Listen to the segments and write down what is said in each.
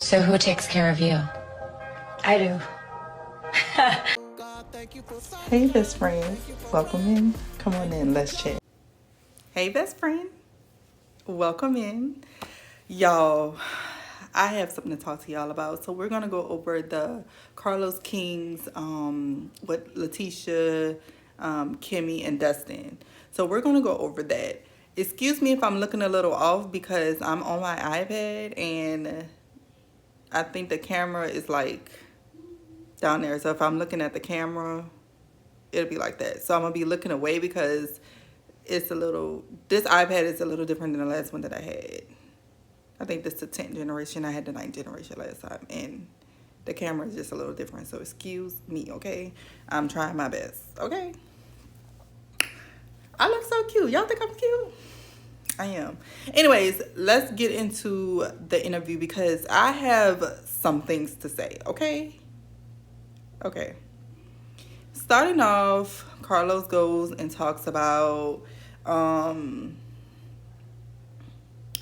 So who takes care of you? I do. Hey, best friend. Welcome in. Come on in. Let's chat. Hey, best friend. Welcome in. Y'all, I have something to talk to y'all about. So we're going to go over the Carlos Kings with Letitia, Kimmy, and Dustin. So we're going to go over that. Excuse me if I'm looking a little off because I'm on my iPad and I think the camera is like down there. So if I'm looking at the camera, it'll be like that. So I'm gonna be looking away because this iPad is a little different than the last one that I had. I think this is the 10th generation. I had the 9th generation last time, and the camera is just a little different. So excuse me, okay? I'm trying my best, okay? I look so cute. Y'all think I'm cute? I am. Anyways, let's get into the interview because I have some things to say, okay? Okay. Starting off, Carlos goes and talks about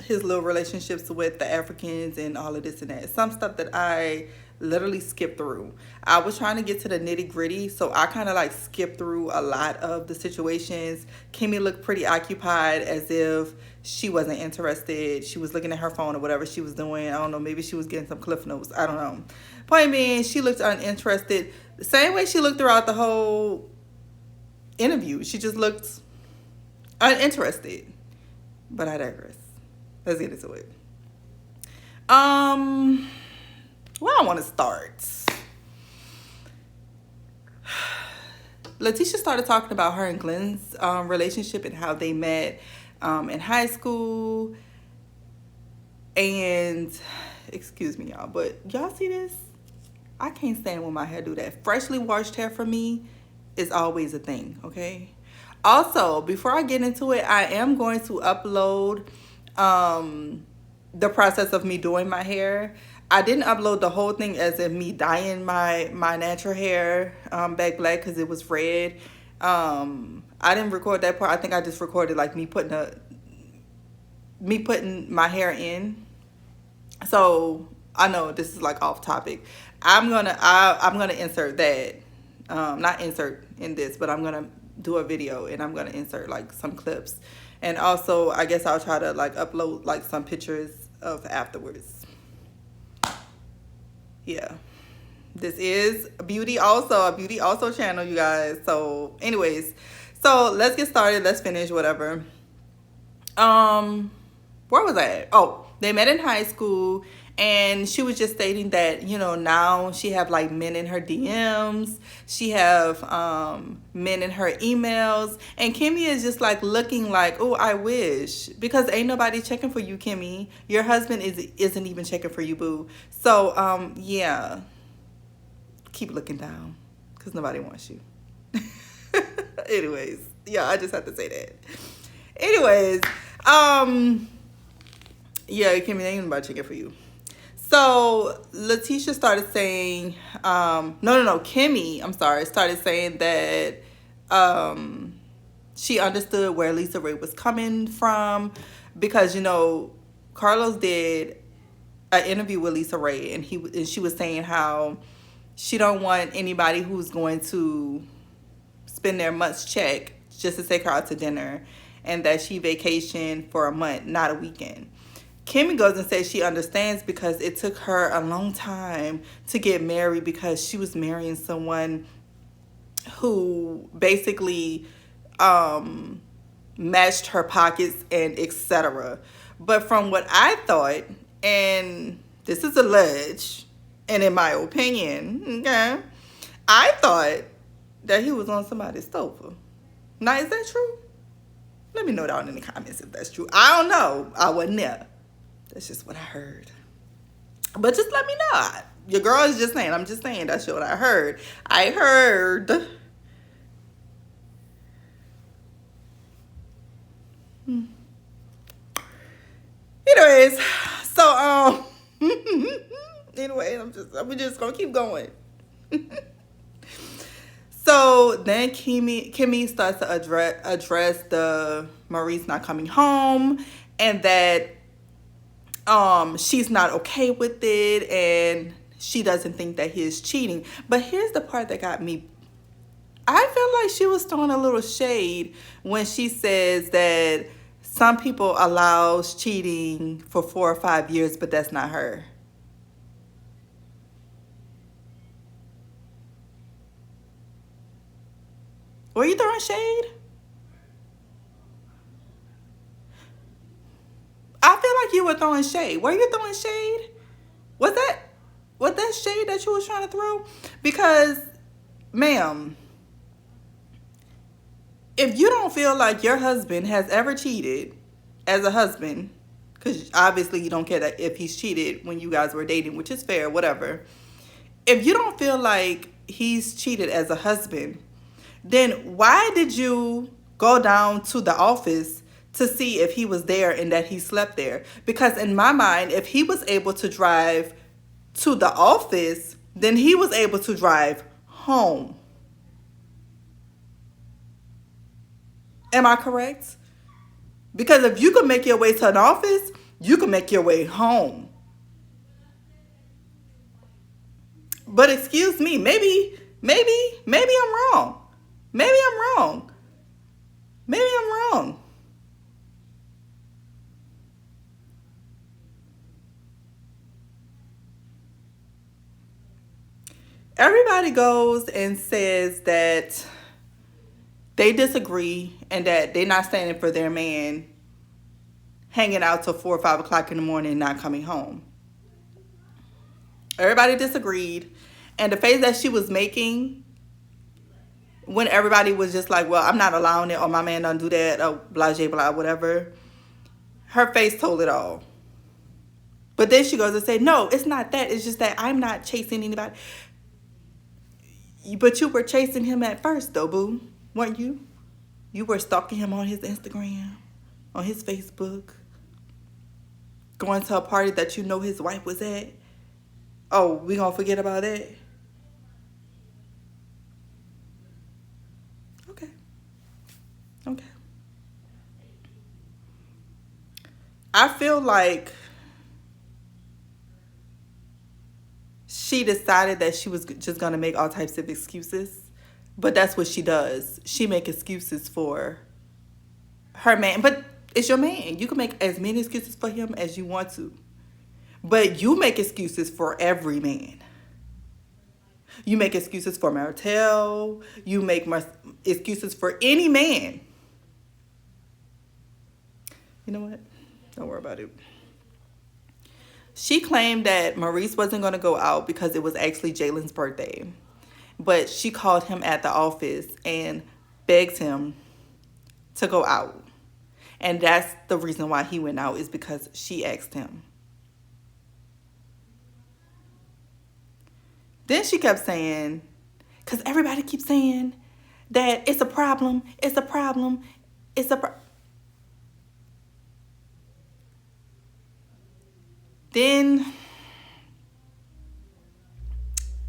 his little relationships with the Africans and all of this and that. Some stuff that I literally skipped through. I was trying to get to the nitty gritty, so I kind of like skipped through a lot of the situations. Kimmy looked pretty occupied as if she wasn't interested. She was looking at her phone or whatever she was doing. I don't know, maybe she was getting some cliff notes. I don't know. Point being, she looked uninterested. The same way she looked throughout the whole interview. She just looked uninterested. But I digress. Let's get into it. Where I want to start. Letitia started talking about her and Glenn's relationship and how they met in high school. And, excuse me, y'all, but y'all see this? I can't stand when my hair do that. Freshly washed hair for me is always a thing, okay? Also, before I get into it, I am going to upload the process of me doing my hair. I didn't upload the whole thing as in me dyeing my natural hair back black because it was red. I didn't record that part. I think I just recorded like me putting my hair in. So I know this is like off topic. I'm gonna insert that. Not insert in this, but I'm gonna do a video and I'm gonna insert like some clips. And also I guess I'll try to like upload like some pictures of afterwards. Yeah. This is a beauty also channel, you guys. So anyways, so let's get started. Let's finish whatever. Where was I at? Oh, they met in high school and she was just stating that, you know, now she have like men in her DMs. She have men in her emails. And Kimmy is just like looking like, oh, I wish. Because ain't nobody checking for you, Kimmy. Your husband isn't even checking for you, boo. So, yeah. Keep looking down. Because nobody wants you. Anyways. Yeah, I just have to say that. Anyways. Yeah, Kimmy, ain't nobody checking for you. So Letitia started saying, Kimmy, I'm sorry, started saying that she understood where Lisa Ray was coming from because, you know, Carlos did an interview with Lisa Ray and she was saying how she don't want anybody who's going to spend their month's check just to take her out to dinner and that she vacationed for a month, not a weekend. Kimmy goes and says she understands because it took her a long time to get married because she was marrying someone who basically matched her pockets and etc. But from what I thought, and this is alleged, and in my opinion, okay, I thought that he was on somebody's sofa. Now, is that true? Let me know down in the comments if that's true. I don't know. I wasn't there. That's just what I heard. But just let me know. Your girl is just saying. I'm just saying that's what I heard. I heard. Anyways, so anyway, I'm just gonna keep going. So then Kimmy starts to address the Maurice not coming home and that she's not okay with it and she doesn't think that he is cheating. But here's the part that got me. I feel like she was throwing a little shade when she says that some people allows cheating for 4 or 5 years, but that's not her. Were you throwing shade? I feel like you were throwing shade. Were you throwing shade? Was that shade that you was trying to throw? Because, ma'am, if you don't feel like your husband has ever cheated as a husband, because obviously you don't care that if he's cheated when you guys were dating, which is fair, whatever. If you don't feel like he's cheated as a husband, then why did you go down to the office to see if he was there and that he slept there? Because in my mind, if he was able to drive to the office, then he was able to drive home. Am I correct? Because if you can make your way to an office, you can make your way home. But excuse me, maybe I'm wrong. Maybe I'm wrong. Maybe I'm wrong. Everybody goes and says that they disagree and that they're not standing for their man hanging out till 4 or 5 o'clock in the morning and not coming home. Everybody disagreed. And the face that she was making when everybody was just like, well, I'm not allowing it, or my man don't do that, or blah, blah, blah, whatever, her face told it all. But then she goes and say, no, it's not that. It's just that I'm not chasing anybody. But you were chasing him at first, though, boo. Weren't you? You were stalking him on his Instagram, on his Facebook, going to a party that you know his wife was at. Oh, we gonna forget about that? Okay. I feel like she decided that she was just gonna make all types of excuses. But that's what she does. She make excuses for her man. But it's your man. You can make as many excuses for him as you want to. But you make excuses for every man. You make excuses for Martell. You make excuses for any man. You know what? Don't worry about it. She claimed that Maurice wasn't going to go out because it was actually Jalen's birthday. But she called him at the office and begged him to go out. And that's the reason why he went out, is because she asked him. Then she kept saying, because everybody keeps saying that it's a problem, it's a problem, it's a problem. Then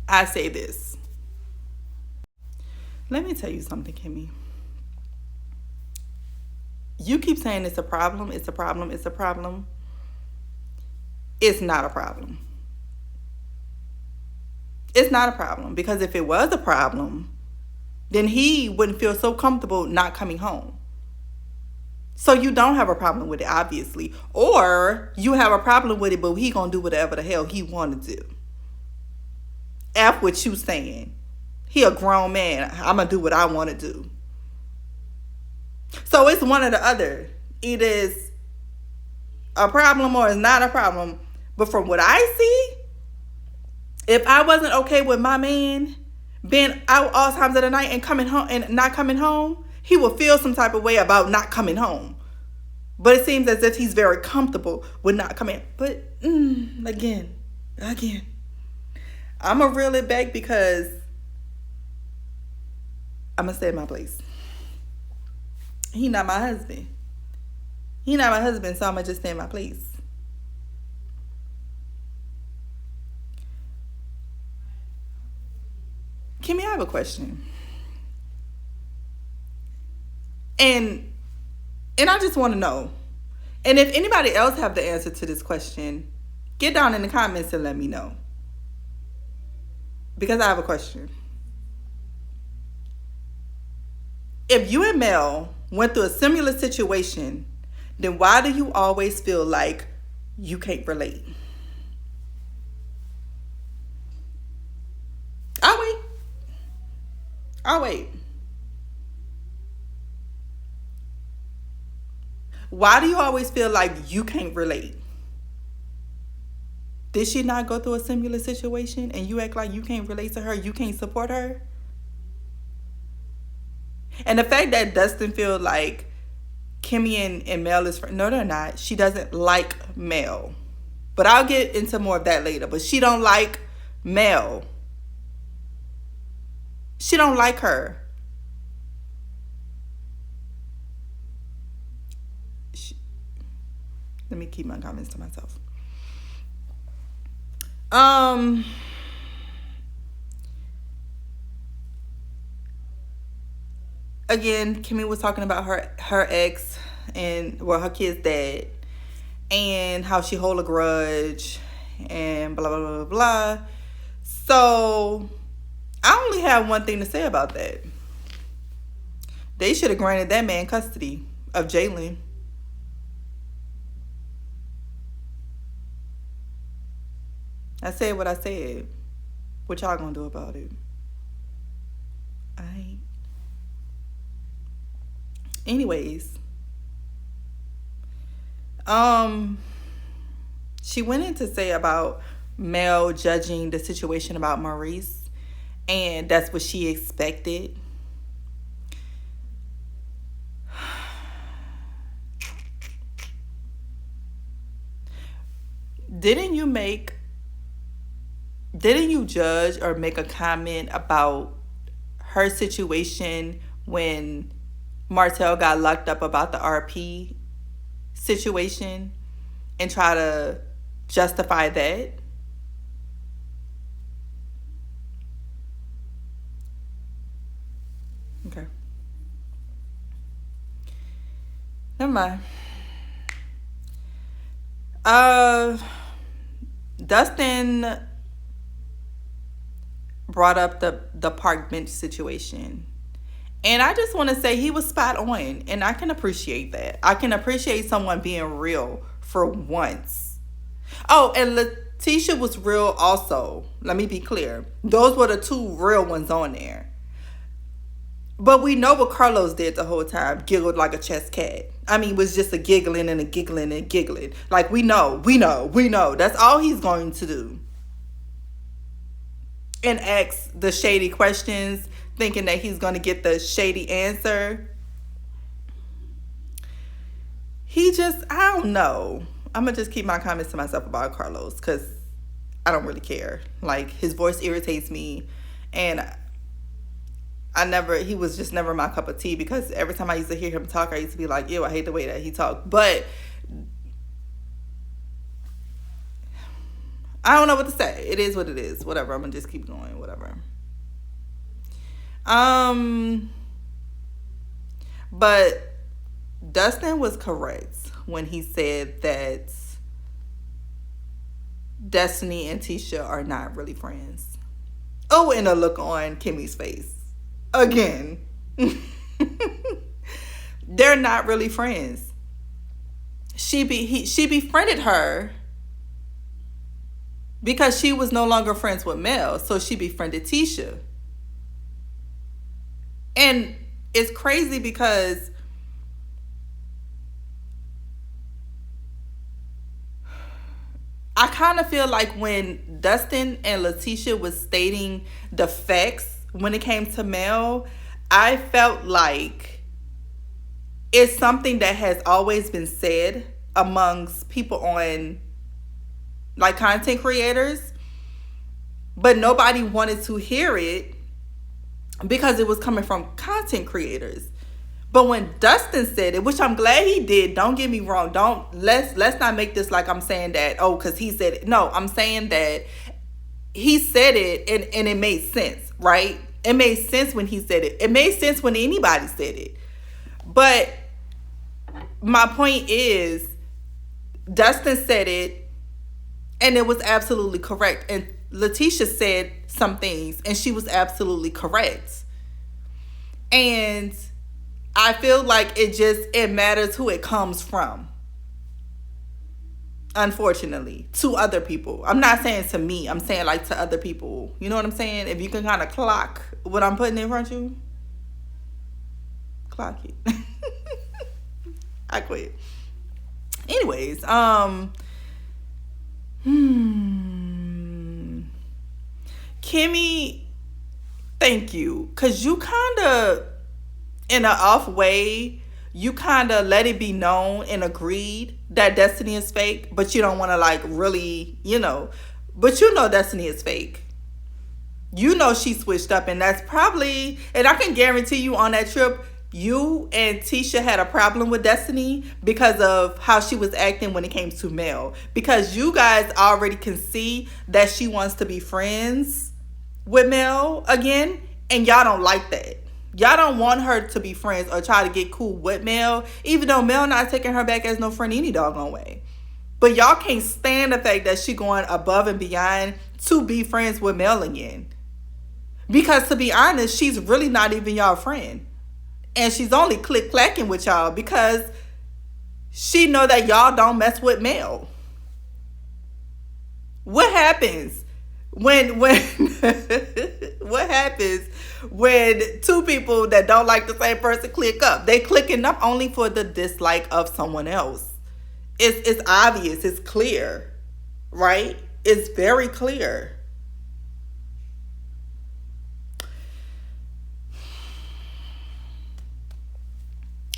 I say this. Let me tell you something, Kimmy. You keep saying it's a problem, it's a problem, it's a problem. It's not a problem. It's not a problem, because if it was a problem, then he wouldn't feel so comfortable not coming home. So you don't have a problem with it, obviously. Or you have a problem with it, but he gonna do whatever the hell he wanted to. F what you saying. He a grown man. I'm gonna do what I want to do. So it's one or the other. It is a problem or it's not a problem. But from what I see, if I wasn't okay with my man being out all times of the night and coming home and not coming home, he will feel some type of way about not coming home. But it seems as if he's very comfortable with not coming. But again, I'm going to reel it back because I'm going to stay in my place. He not my husband. He not my husband, so I'm going to just stay in my place. Kimmy, I have a question. And I just want to know, And if anybody else have the answer to this question, get down in the comments and let me know. Because I have a question. If you and Mel went through a similar situation, then why do you always feel like you can't relate? I'll wait. Why do you always feel like you can't relate? Did she not go through a similar situation and you act like you can't relate to her, you can't support her? And the fact that Dustin feels like Kimmy and Mel is friends, no, they're not. She doesn't like Mel. But I'll get into more of that later. But she don't like Mel. She don't like her. Let me keep my comments to myself. Again, Kimmy was talking about her ex and her kid's dad and how she hold a grudge and blah blah blah blah blah. So I only have one thing to say about that. They should have granted that man custody of Jalen. I said what I said. What y'all gonna do about it? Anyways, she went in to say about Mel judging the situation about Maurice, and that's what she expected. Didn't you judge or make a comment about her situation when Martell got locked up about the RP situation and try to justify that? Okay. Never mind. Dustin brought up the park bench situation. And I just want to say he was spot on. And I can appreciate that. I can appreciate someone being real for once. Oh, and Letitia was real also. Let me be clear. Those were the two real ones on there. But we know what Carlos did the whole time. Giggled like a chess cat. I mean, was just a giggling and a giggling and giggling. Like, we know. That's all he's going to do. And ask the shady questions, thinking that he's going to get the shady answer. I don't know. I'm going to just keep my comments to myself about Carlos because I don't really care. Like, his voice irritates me. And he was just never my cup of tea because every time I used to hear him talk, I used to be like, ew, I hate the way that he talked. But I don't know what to say. It is what it is. Whatever. I'm going to just keep going. Whatever. But Dustin was correct when he said that Destiny and Tisha are not really friends. Oh, and a look on Kimmy's face. Again. They're not really friends. She befriended her because she was no longer friends with Mel, so she befriended Tisha. And it's crazy because I kind of feel like when Dustin and Letitia was stating the facts when it came to Mel, I felt like it's something that has always been said amongst people on, like, content creators, but nobody wanted to hear it because it was coming from content creators. But when Dustin said it, which I'm glad he did, don't get me wrong, let's not make this like I'm saying that, oh, because he said it. No, I'm saying that he said it and it made sense, right? It made sense when he said it. It made sense when anybody said it. But my point is, Dustin said it, and it was absolutely correct. And Letitia said some things, and she was absolutely correct. And I feel like it matters who it comes from. Unfortunately, to other people. I'm not saying to me. I'm saying like to other people. You know what I'm saying? If you can kind of clock what I'm putting in front of you, clock it. I quit. Anyways, Kimmy, thank you. Cause you kinda, in an off way, you kinda let it be known and agreed that Destiny is fake, but you don't wanna like really, but you know Destiny is fake. You know she switched up, and that's probably, and I can guarantee you on that trip, you and Tisha had a problem with Destiny because of how she was acting when it came to Mel. Because you guys already can see that she wants to be friends with Mel again, and y'all don't like that. Y'all don't want her to be friends or try to get cool with Mel, even though Mel not taking her back as no friend any doggone way. But y'all can't stand the fact that she going above and beyond to be friends with Mel again. Because to be honest, she's really not even y'all friend. And she's only click-clacking with y'all because she know that y'all don't mess with Mel. What happens when what happens when two people that don't like the same person click up? They clicking up only for the dislike of someone else. It's obvious. It's clear, right? It's very clear.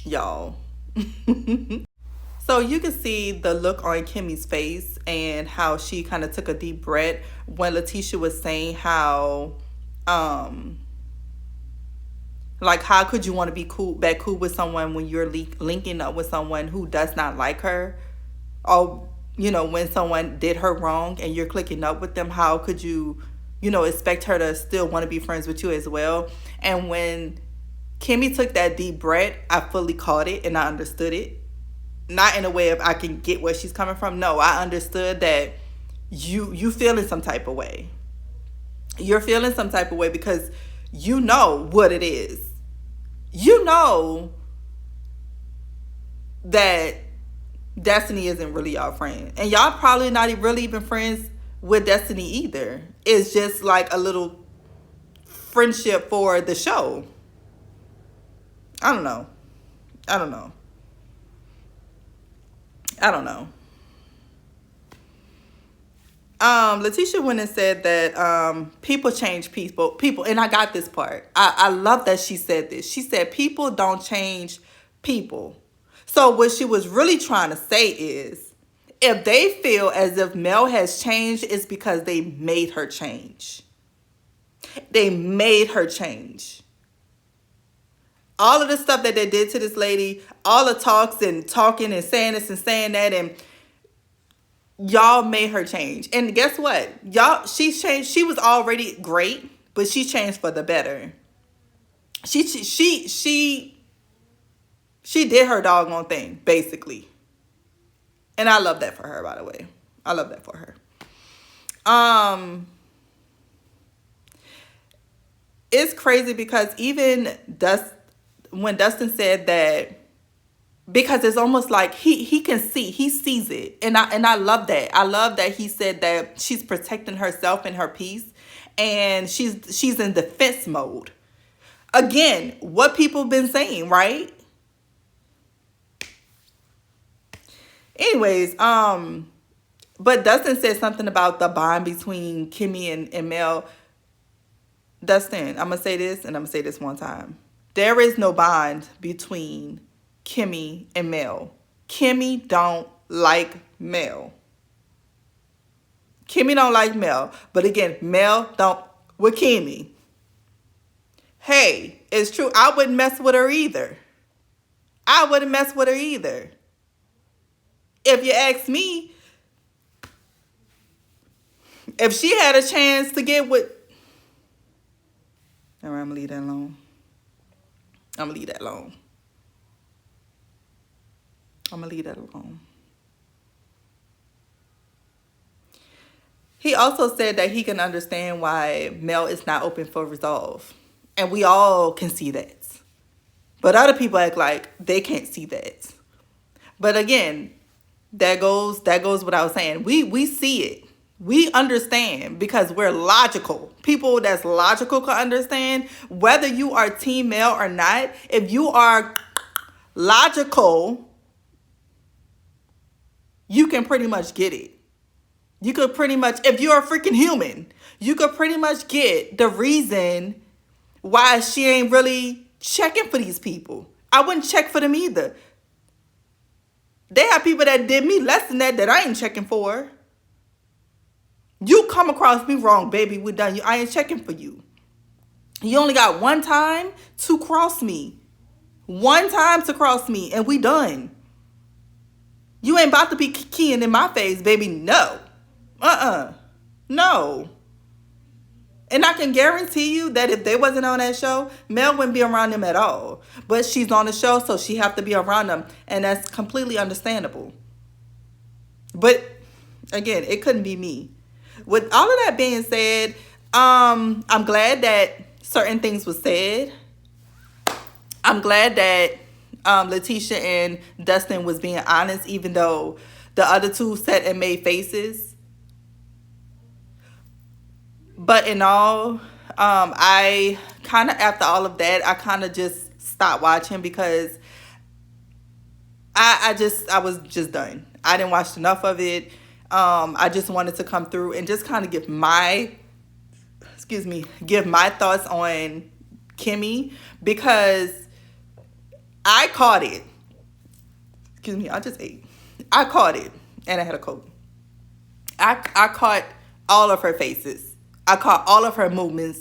Y'all. So you can see the look on Kimmy's face and how she kind of took a deep breath when Letitia was saying how like how could you want to be cool with someone when you're linking up with someone who does not like her, or when someone did her wrong and you're clicking up with them, how could you expect her to still want to be friends with you as well? And when Kimmy took that deep breath, I fully caught it and I understood it. Not in a way of I can get where she's coming from. No, I understood that you feeling some type of way. You're feeling some type of way because you know what it is. You know that Destiny isn't really y'all friend. And y'all probably not really even friends with Destiny either. It's just like a little friendship for the show. I don't know. Letitia went and said that people change people, and I got this part. I love that she said this. She said people don't change people. So what she was really trying to say is, if they feel as if Mel has changed, it's because they made her change. They made her change. All of the stuff that they did to this lady, all the talks and talking and saying this and saying that, and y'all made her change. And guess what? She's changed. She was already great, but she changed for the better. She did her doggone thing, basically. And I love that for her, by the way. I love that for her. It's crazy because even when Dustin said that, because it's almost like he can see, he sees it. And I love that. I love that he said that she's protecting herself and her peace, and she's in defense mode. Again, what people been saying, right? Anyways, but Dustin said something about the bond between Kimmy and Mel. Dustin, I'm going to say this, and I'm going to say this one time. There is no bond between Kimmy and Mel. Kimmy don't like Mel. Kimmy don't like Mel. But again, Mel don't with Kimmy. Hey, it's true. I wouldn't mess with her either. If you ask me, if she had a chance to get with... All right, I'm going to leave that alone. He also said that he can understand why Mel is not open for resolve. And we all can see that. But other people act like they can't see that. But again, that goes what I was saying. We see it. We understand because we're logical. People that's logical can understand whether you are team Mel or not. If you are logical, you can pretty much get it. You could pretty much, if you're a freaking human, you could pretty much get the reason why she ain't really checking for these people. I wouldn't check for them either. They have people that did me less than that I ain't checking for. You come across me wrong, baby, we're done. I ain't checking for you. You only got one time to cross me. One time to cross me and we done. You ain't about to be keying in my face, baby. No. No. And I can guarantee you that if they wasn't on that show, Mel wouldn't be around them at all. But she's on the show, so she have to be around them. And that's completely understandable. But, again, it couldn't be me. With all of that being said, I'm glad that certain things was said. I'm glad that Letitia and Dustin was being honest, even though the other two sat and made faces. But in all, I kind of, after all of that, I kind of just stopped watching because I was just done. I didn't watch enough of it. I just wanted to come through and just kind of give my thoughts on Kimmy because I caught it. I just ate. I caught it and I had a coat. I caught all of her faces. I caught all of her movements.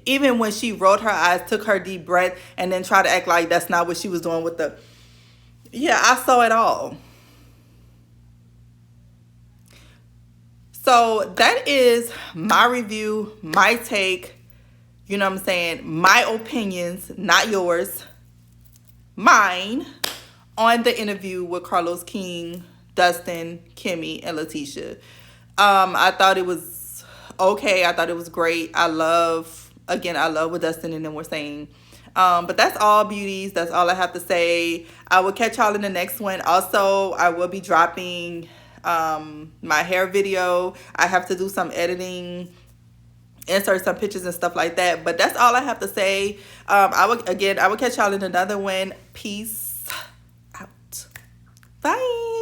Even when she rolled her eyes, took her deep breath, and then tried to act like that's not what she was doing with the... Yeah, I saw it all. So that is my review, my take, you know what I'm saying? My opinions, not yours. Mine on the interview with Carlos King, Dustin, Kimmy, and Letitia. I thought it was okay. I thought it was great. I love what Dustin and them were saying. But that's all, beauties. That's all I have to say. I will catch y'all in the next one. Also, I will be dropping my hair video. I have to do some editing, insert some pictures and stuff like that. But that's all I have to say. I will catch y'all in another one. Peace out. Bye.